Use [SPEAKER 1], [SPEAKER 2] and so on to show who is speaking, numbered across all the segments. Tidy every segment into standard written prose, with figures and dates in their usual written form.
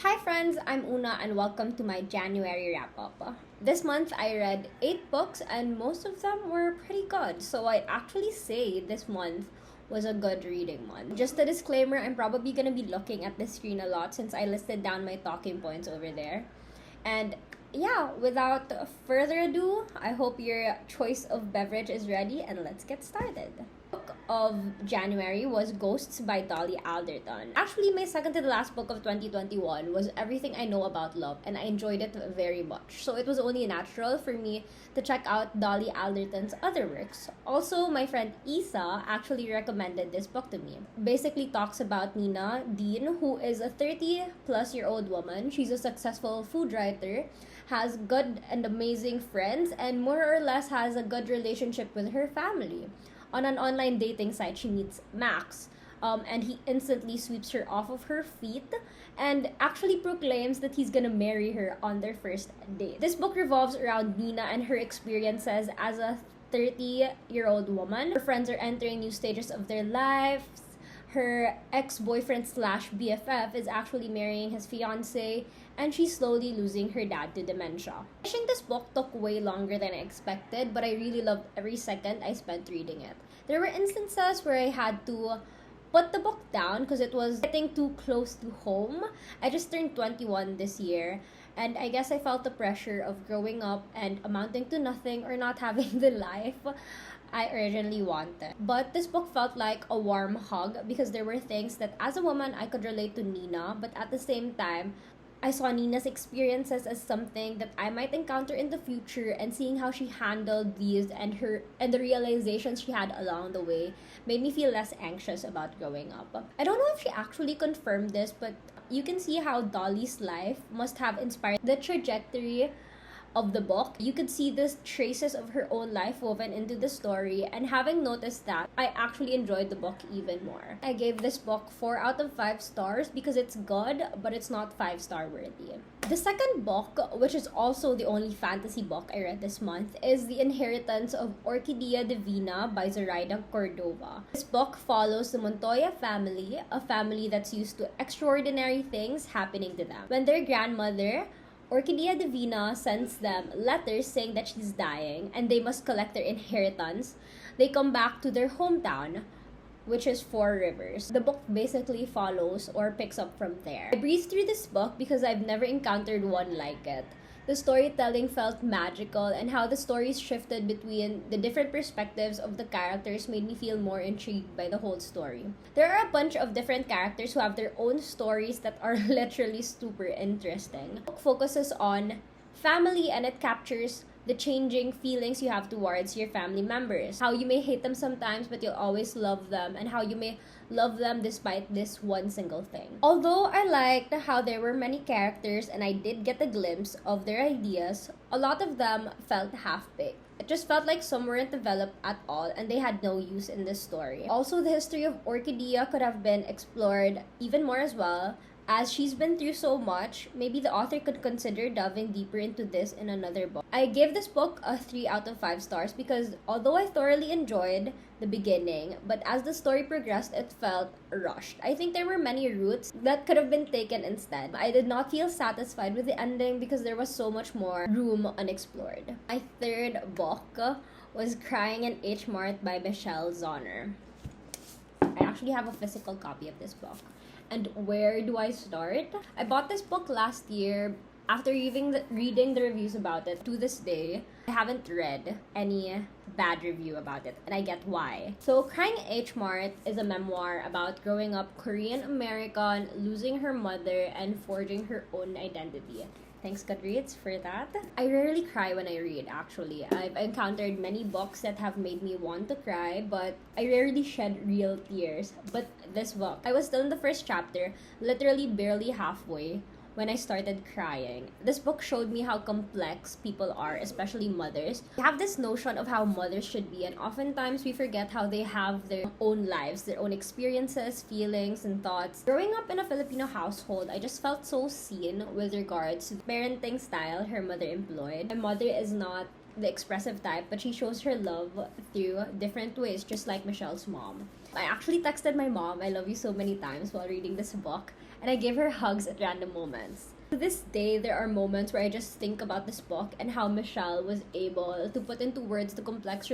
[SPEAKER 1] Hi friends, I'm Una and welcome to my January wrap-up. This month I read 8 books and most of them were pretty good, so I actually say this month was a good reading month. Just a disclaimer, I'm probably gonna be looking at the screen a lot since I listed down my talking points over there. And yeah, without further ado, I hope your choice of beverage is ready and let's get started. Book of January was Ghosts by Dolly Alderton. Actually, my second to the last book of 2021 was Everything I Know About Love, and I enjoyed it very much. So it was only natural for me to check out Dolly Alderton's other works. Also, my friend Isa actually recommended this book to me. Basically talks about Nina Dean, who is a 30-plus-year-old woman. She's a successful food writer, has good and amazing friends, and more or less has a good relationship with her family. On an online dating site, she meets Max, and he instantly sweeps her off of her feet and actually proclaims that he's gonna marry her on their first date. This book revolves around Nina and her experiences as a 30-year-old woman. Her friends are entering new stages of their lives. Her ex-boyfriend slash BFF is actually marrying his fiance, and she's slowly losing her dad to dementia. Finishing this book took way longer than I expected, but I really loved every second I spent reading it. There were instances where I had to put the book down because it was getting too close to home. I just turned 21 this year, and I guess I felt the pressure of growing up and amounting to nothing or not having the life I originally wanted. But this book felt like a warm hug because there were things that as a woman I could relate to Nina, but at the same time, I saw Nina's experiences as something that I might encounter in the future, and seeing how she handled these and the realizations she had along the way made me feel less anxious about growing up. I don't know if she actually confirmed this, but you can see how Dolly's life must have inspired the trajectory of the book. You could see the traces of her own life woven into the story, and having noticed that, I actually enjoyed the book even more. I gave this book 4 out of 5 stars because it's good, but it's not 5-star worthy. The second book, which is also the only fantasy book I read this month, is The Inheritance of Orquidea Divina by Zoraida Cordova. This book follows the Montoya family, a family that's used to extraordinary things happening to them. When their grandmother, Orquidea Divina, sends them letters saying that she's dying and they must collect their inheritance, they come back to their hometown, which is Four Rivers. The book basically follows or picks up from there. I breezed through this book because I've never encountered one like it. The storytelling felt magical, and how the stories shifted between the different perspectives of the characters made me feel more intrigued by the whole story. There are a bunch of different characters who have their own stories that are literally super interesting. The book focuses on family, and it captures the changing feelings you have towards your family members. How you may hate them sometimes, but you'll always love them, and how you may love them despite this one single thing. Although I liked how there were many characters and I did get a glimpse of their ideas, a lot of them felt half-baked. It just felt like some weren't developed at all and they had no use in this story. Also, the history of Orquidea could have been explored even more as well. As she's been through so much, maybe the author could consider delving deeper into this in another book. I gave this book a 3 out of 5 stars because although I thoroughly enjoyed the beginning, but as the story progressed, it felt rushed. I think there were many routes that could have been taken instead. I did not feel satisfied with the ending because there was so much more room unexplored. My third book was Crying in H Mart by Michelle Zauner. I actually have a physical copy of this book. And where do I start? I bought this book last year after reading the reviews about it. To this day, I haven't read any bad review about it, and I get why. So, Crying H Mart is a memoir about growing up Korean American, losing her mother, and forging her own identity. Thanks, Goodreads, for that. I rarely cry when I read, actually. I've encountered many books that have made me want to cry, but I rarely shed real tears. But this book, I was still in the first chapter, literally barely halfway, when I started crying. This book showed me how complex people are, especially mothers. We have this notion of how mothers should be, and oftentimes we forget how they have their own lives, their own experiences, feelings, and thoughts. Growing up in a Filipino household, I just felt so seen with regards to the parenting style her mother employed. My mother is not the expressive type, but she shows her love through different ways, just like Michelle's mom. I actually texted my mom, "I love you" so many times while reading this book, and I gave her hugs at random moments. To this day, there are moments where I just think about this book and how Michelle was able to put into words the complex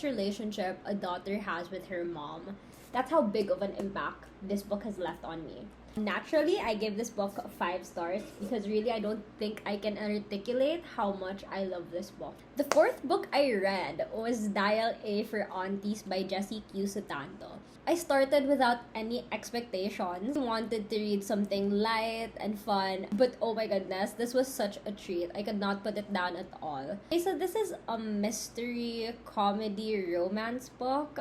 [SPEAKER 1] relationship a daughter has with her mom. That's how big of an impact this book has left on me. Naturally, I gave this book 5 stars because really I don't think I can articulate how much I love this book. The 4th book I read was Dial A for Aunties by Jessie Q. Sutanto. I started without any expectations. I wanted to read something light and fun, but oh my goodness, this was such a treat. I could not put it down at all. Okay, so this is a mystery, comedy, romance book.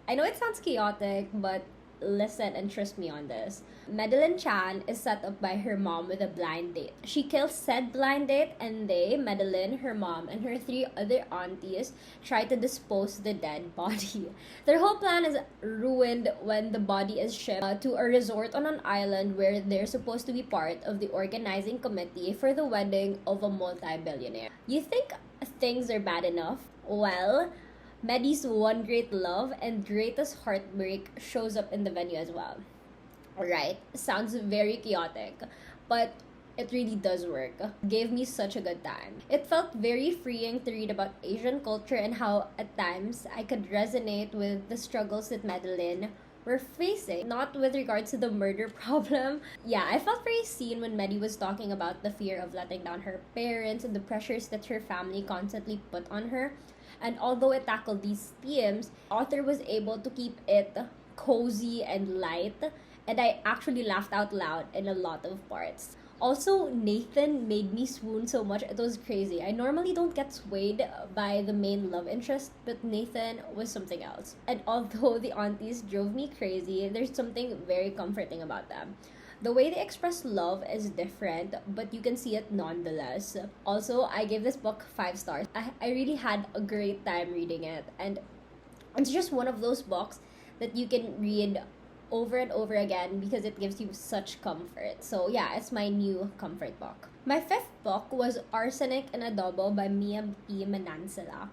[SPEAKER 1] I know it sounds chaotic, but listen and trust me on this. Madeline Chan is set up by her mom with a blind date. She kills said blind date and they, Madeline, her mom, and her 3 other aunties try to dispose the dead body. Their whole plan is ruined when the body is shipped to a resort on an island where they're supposed to be part of the organizing committee for the wedding of a multi-billionaire. You think things are bad enough? Well, Maddie's one great love and greatest heartbreak shows up in the venue as well. Right, sounds very chaotic, but it really does work. Gave me such a good time. It felt very freeing to read about Asian culture and how at times I could resonate with the struggles that Madeline were facing, not with regards to the murder problem. Yeah, I felt very seen when Maddie was talking about the fear of letting down her parents and the pressures that her family constantly put on her. And although it tackled these themes, the author was able to keep it cozy and light, and I actually laughed out loud in a lot of parts. Also, Nathan made me swoon so much, it was crazy. I normally don't get swayed by the main love interest, but Nathan was something else. And although the aunties drove me crazy, there's something very comforting about them. The way they express love is different, but you can see it nonetheless. Also, I gave this book 5 stars. I really had a great time reading it, and it's just one of those books that you can read over and over again because it gives you such comfort. So yeah, it's my new comfort book. My 5th book was Arsenic and Adobo by Mia P. Manansala.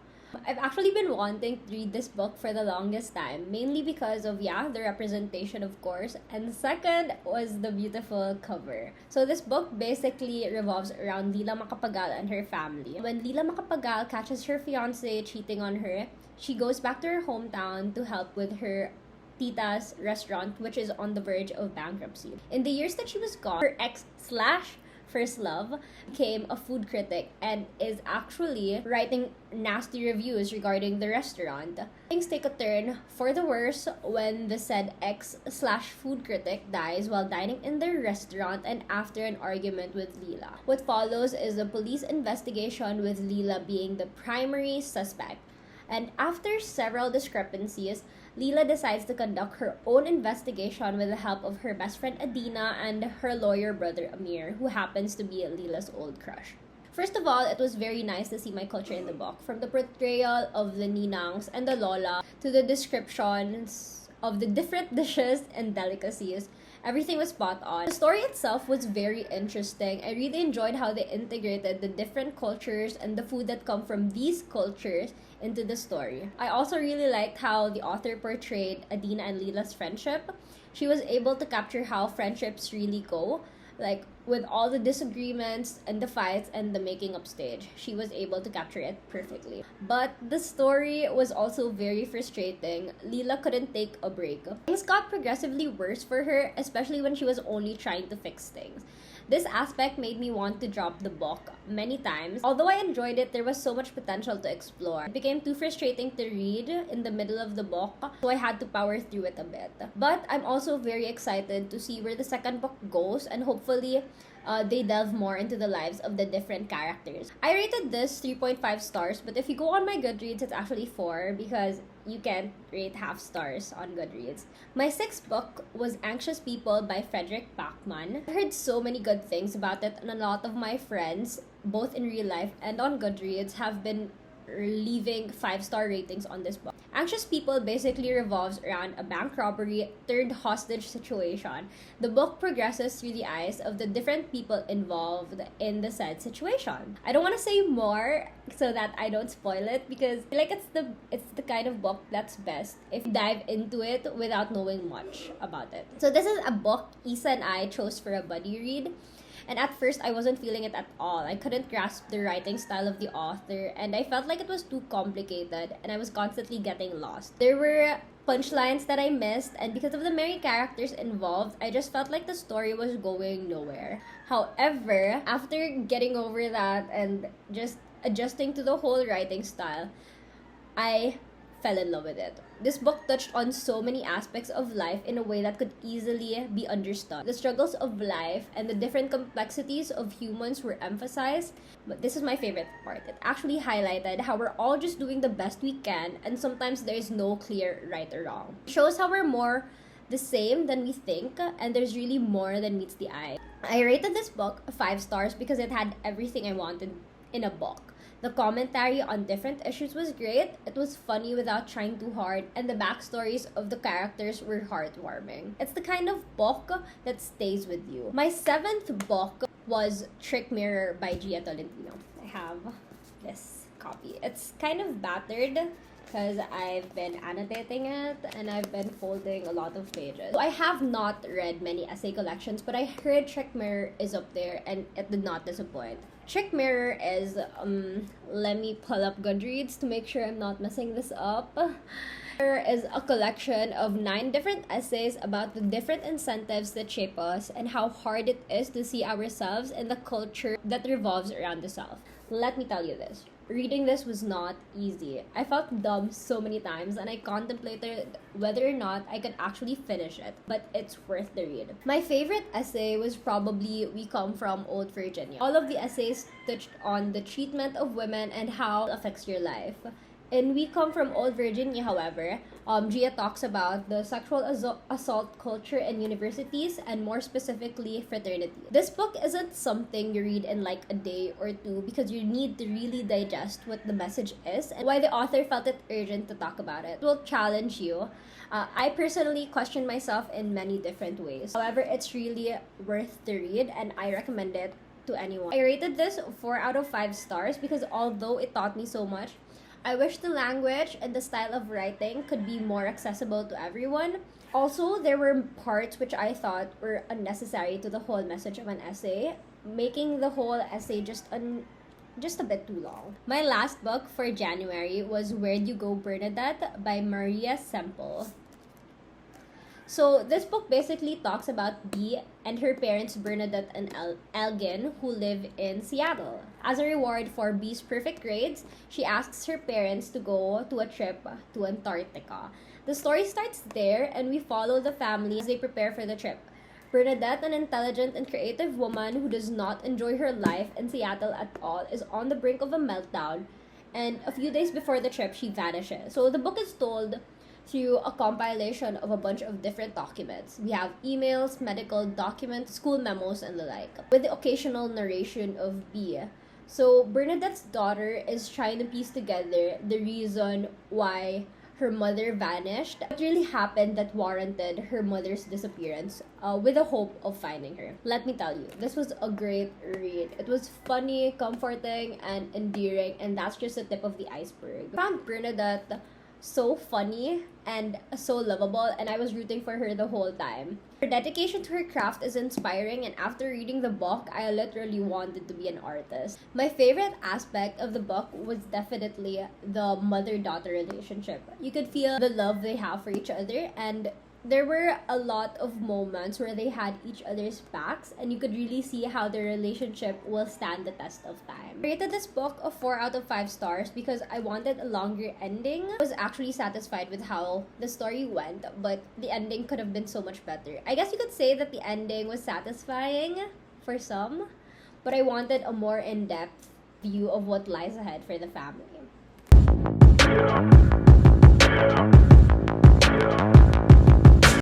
[SPEAKER 1] I've actually been wanting to read this book for the longest time, mainly because of, the representation, of course, and second was the beautiful cover. So this book basically revolves around Lila Macapagal and her family. When Lila Macapagal catches her fiancé cheating on her, she goes back to her hometown to help with her tita's restaurant, which is on the verge of bankruptcy. In the years that she was gone, her ex/first love became a food critic and is actually writing nasty reviews regarding the restaurant. Things take a turn for the worse when the said ex/food critic dies while dining in the restaurant and after an argument with Lila. What follows is a police investigation with Lila being the primary suspect. And after several discrepancies, Lila decides to conduct her own investigation with the help of her best friend Adina and her lawyer brother Amir, who happens to be Lila's old crush. First of all, it was very nice to see my culture in the book, from the portrayal of the ninangs and the lola to the descriptions of the different dishes and delicacies. Everything was spot on. The story itself was very interesting. I really enjoyed how they integrated the different cultures and the food that come from these cultures into the story. I also really liked how the author portrayed Adina and Lila's friendship. She was able to capture how friendships really go. Like, with all the disagreements and the fights and the making up stage, she was able to capture it perfectly. But the story was also very frustrating. Lila couldn't take a break. Things got progressively worse for her, especially when she was only trying to fix things. This aspect made me want to drop the book many times. Although I enjoyed it, there was so much potential to explore. It became too frustrating to read in the middle of the book, so I had to power through it a bit. But I'm also very excited to see where the second book goes, and hopefully they delve more into the lives of the different characters. I rated this 3.5 stars, but if you go on my Goodreads, it's actually 4 because you can't rate half stars on Goodreads. My 6th book was Anxious People by Fredrik Backman. I heard so many good things about it, and a lot of my friends, both in real life and on Goodreads, have been leaving 5-star ratings on this book. Anxious People basically revolves around a bank robbery turned hostage situation. The book progresses through the eyes of the different people involved in the said situation. I don't want to say more so that I don't spoil it, because I feel like it's the kind of book that's best if you dive into it without knowing much about it. So this is a book Isa and I chose for a buddy read. And at first, I wasn't feeling it at all. I couldn't grasp the writing style of the author, and I felt like it was too complicated, and I was constantly getting lost. There were punchlines that I missed, and because of the many characters involved, I just felt like the story was going nowhere. However, after getting over that and just adjusting to the whole writing style, I fell in love with it. This book touched on so many aspects of life in a way that could easily be understood. The struggles of life and the different complexities of humans were emphasized, but this is my favorite part. It actually highlighted how we're all just doing the best we can, and sometimes there is no clear right or wrong. It shows how we're more the same than we think, and there's really more than meets the eye. I rated this book 5 stars because it had everything I wanted in a book. The commentary on different issues was great, it was funny without trying too hard, and the backstories of the characters were heartwarming. It's the kind of book that stays with you. My 7th book was Trick Mirror by Gia Tolentino. I have this copy. It's kind of battered because I've been annotating it and I've been folding a lot of pages. So I have not read many essay collections, but I heard Trick Mirror is up there and it did not disappoint. Trick Mirror is, let me pull up Goodreads to make sure I'm not messing this up. Mirror is a collection of 9 different essays about the different incentives that shape us and how hard it is to see ourselves in the culture that revolves around the self. Let me tell you this. Reading this was not easy. I felt dumb so many times and I contemplated whether or not I could actually finish it, but it's worth the read. My favorite essay was probably We Come From Old Virginia. All of the essays touched on the treatment of women and how it affects your life. In We Come From Old Virginia, however, Gia talks about the sexual assault culture in universities and more specifically fraternity. This book isn't something you read in like a day or two because you need to really digest what the message is and why the author felt it urgent to talk about it. It will challenge you. I personally question myself in many different ways. However, it's really worth the read and I recommend it to anyone. I rated this 4 out of 5 stars because although it taught me so much, I wish the language and the style of writing could be more accessible to everyone. Also, there were parts which I thought were unnecessary to the whole message of an essay, making the whole essay just a bit too long. My last book for January was Where'd You Go, Bernadette by Maria Semple. So this book basically talks about Bee and her parents Bernadette and Elgin who live in Seattle. As a reward for Bee's perfect grades, she asks her parents to go to a trip to Antarctica. The story starts there and we follow the family as they prepare for the trip. Bernadette, an intelligent and creative woman who does not enjoy her life in Seattle at all, is on the brink of a meltdown, and a few days before the trip she vanishes. So the book is told through a compilation of a bunch of different documents. We have emails, medical documents, school memos, and the like, with the occasional narration of Bea. So Bernadette's daughter is trying to piece together the reason why her mother vanished, what really happened that warranted her mother's disappearance, with the hope of finding her. Let me tell you, this was a great read. It was funny, comforting, and endearing, and that's just the tip of the iceberg. I found Bernadette so funny and so lovable, and I was rooting for her the whole time. Her dedication to her craft is inspiring, and after reading the book, I literally wanted to be an artist. My favorite aspect of the book was definitely the mother-daughter relationship. You could feel the love they have for each other, and there were a lot of moments where they had each other's backs and you could really see how their relationship will stand the test of time. I rated this book a 4 out of 5 stars because I wanted a longer ending. I was actually satisfied with how the story went, but the ending could have been so much better. I guess you could say that the ending was satisfying for some, but I wanted a more in-depth view of what lies ahead for the family.